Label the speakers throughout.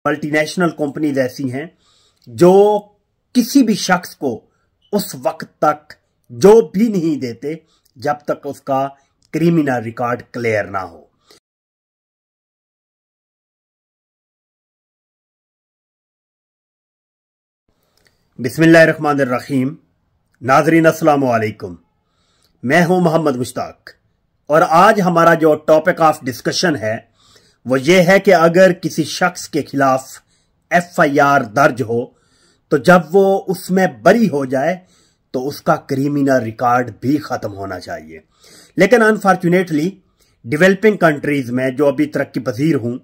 Speaker 1: Multinational companies ऐसी हैं जो किसी भी शख्स को उस वक्त तक जॉब भी नहीं देते जब तक उसका क्रिमिनल रिकॉर्ड क्लियर ना हो। बिस्मिल्लाहिर्रहमानिर्रहीम। नाज़रीन अस्सलामु अलैकुम, मैं हूं मोहम्मद मुश्ताक और आज हमारा जो टॉपिक ऑफ डिस्कशन है वो ये है कि अगर किसी शख्स के खिलाफ FIR दर्ज हो तो जब वो उसमें बरी हो जाए तो उसका क्रिमिनल रिकॉर्ड भी खत्म होना चाहिए। लेकिन अनफॉर्चुनेटली डेवलपिंग कंट्रीज में जो अभी तरक्की पजीर हूं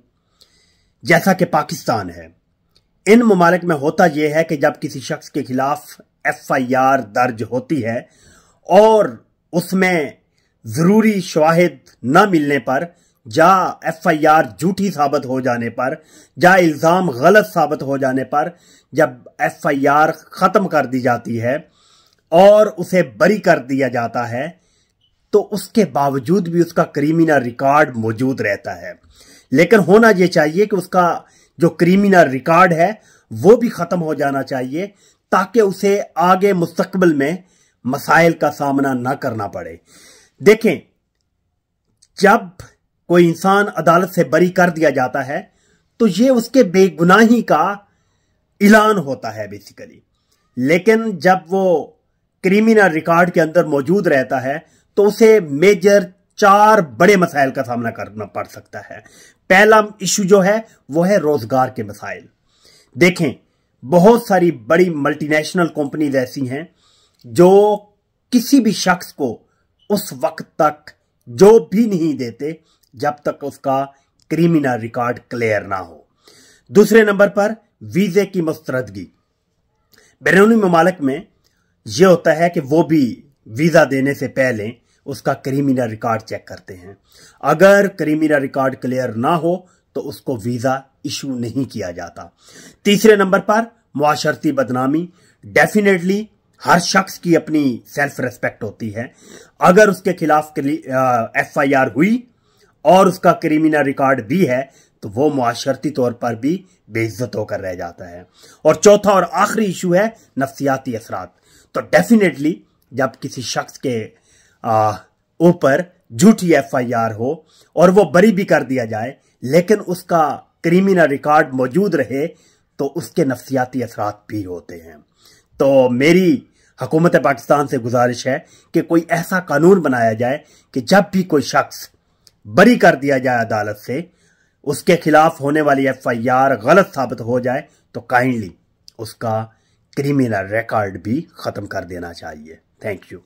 Speaker 1: जैसा कि पाकिस्तान है, इन ममालिक में होता यह है कि जब किसी शख्स के खिलाफ FIR दर्ज होती है और उसमें जरूरी शवाहिद न मिलने पर, या FIR झूठी साबित हो जाने पर, या इल्जाम गलत साबित हो जाने पर, जब FIR खत्म कर दी जाती है और उसे बरी कर दिया जाता है तो उसके बावजूद भी उसका क्रिमिनल रिकॉर्ड मौजूद रहता है। लेकिन होना यह चाहिए कि उसका जो क्रिमिनल रिकॉर्ड है वो भी खत्म हो जाना चाहिए ताकि उसे आगे मुस्तकबिल में मसाइल का सामना ना करना पड़े। देखें, जब कोई इंसान अदालत से बरी कर दिया जाता है तो ये उसके बेगुनाही का ऐलान होता है बेसिकली। लेकिन जब वो क्रिमिनल रिकॉर्ड के अंदर मौजूद रहता है तो उसे मेजर 4 बड़े मसाइल का सामना करना पड़ सकता है। पहला इशू जो है वो है रोजगार के मसाइल। देखें, बहुत सारी बड़ी मल्टीनेशनल कंपनीज ऐसी हैं जो किसी भी शख्स को उस वक्त तक जॉब भी नहीं देते जब तक उसका क्रिमिनल रिकॉर्ड क्लियर ना हो। दूसरे नंबर पर वीजे की मुस्तरदगी। बैरूनी ममालिक में यह होता है कि वो भी वीजा देने से पहले उसका क्रिमिनल रिकॉर्ड चेक करते हैं। अगर क्रिमिनल रिकॉर्ड क्लियर ना हो तो उसको वीजा इशू नहीं किया जाता। तीसरे नंबर पर मुआशरती बदनामी। डेफिनेटली हर शख्स की अपनी सेल्फ रिस्पेक्ट होती है। अगर उसके खिलाफ FIR हुई और उसका क्रिमिनल रिकॉर्ड भी है तो वो मुआशरती तौर पर भी बेइज्जत होकर रह जाता है। और चौथा और आखिरी इशू है नफ्सियाती असरात। तो डेफिनेटली जब किसी शख्स के ऊपर झूठी FIR हो और वो बरी भी कर दिया जाए लेकिन उसका क्रिमिनल रिकॉर्ड मौजूद रहे तो उसके नफ्सियाती असरात भी होते हैं। तो मेरी हुकूमत पाकिस्तान से गुजारिश है कि कोई ऐसा कानून बनाया जाए कि जब भी कोई शख्स बरी कर दिया जाए अदालत से, उसके खिलाफ होने वाली FIR गलत साबित हो जाए तो काइंडली उसका क्रिमिनल रिकॉर्ड भी खत्म कर देना चाहिए। Thank you.